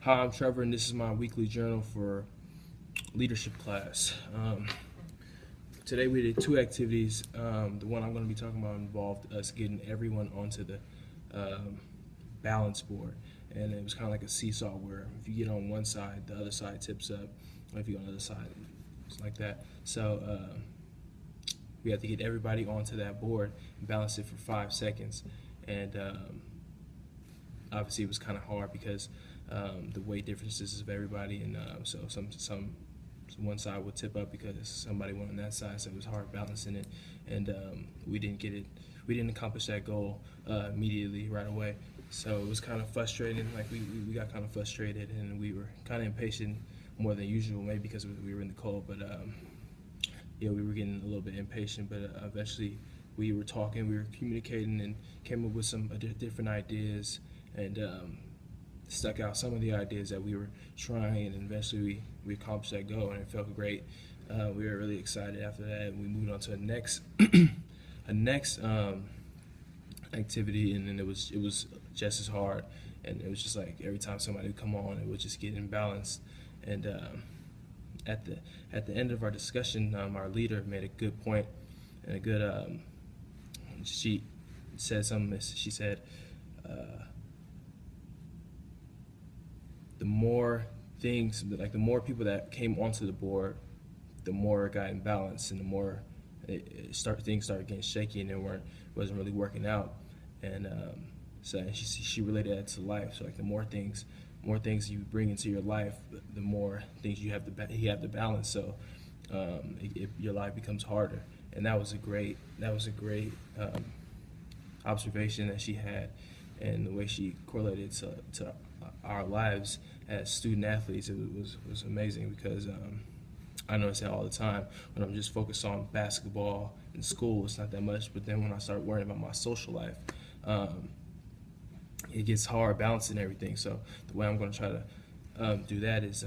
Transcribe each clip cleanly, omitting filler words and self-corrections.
Hi, I'm Trevor, and this is my weekly journal for leadership class. Today we did two activities. The one I'm going to be talking about involved us getting everyone onto the um, balance board, and it was kind of like a seesaw where if you get on one side, the other side tips up, or if you go on the other side, it's like that. So we had to get everybody onto that board and balance it for 5 seconds, and obviously it was kind of hard because the weight differences of everybody, and so some one side would tip up because somebody went on that side, so it was hard balancing it, and we didn't get it. We didn't accomplish that goal immediately right away, so it was kind of frustrating. Like we got kind of frustrated, and we were kind of impatient more than usual, maybe because we were in the cold, but yeah, we were getting a little bit impatient. But eventually we were talking, we were communicating, and came up with some different ideas, and stuck out some of the ideas that we were trying, and eventually we accomplished that goal, and it felt great. We were really excited after that, and we moved on to the next a next activity, and then it was just as hard, and it was just like every time somebody would come on, it would just get imbalanced. And at the end of our discussion, our leader made a good point and a good she said something. She said, the more things, like the more people that came onto the board, the more it got imbalanced, and the more things started getting shaky, and wasn't really working out. And so she related that to life. So like the more things you bring into your life, the more things you have to balance. So your life becomes harder. And that was a great observation that she had, and the way she correlated to our lives as student athletes. It was amazing, because I notice that all the time when I'm just focused on basketball and school, it's not that much. But then when I start worrying about my social life, it gets hard balancing everything. So the way I'm going to try to do that is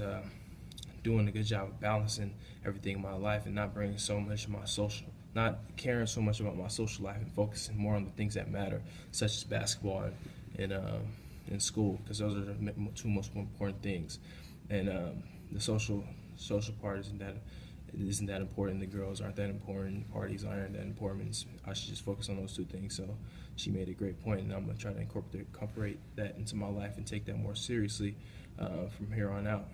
doing a good job of balancing everything in my life, and not bringing so much of my social, not caring so much about my social life, and focusing more on the things that matter, such as basketball and in school, because those are the two most important things. And the social part isn't that important. The girls aren't that important. Parties aren't that important. I should just focus on those two things. So she made a great point, and I'm gonna try to incorporate that into my life and take that more seriously from here on out.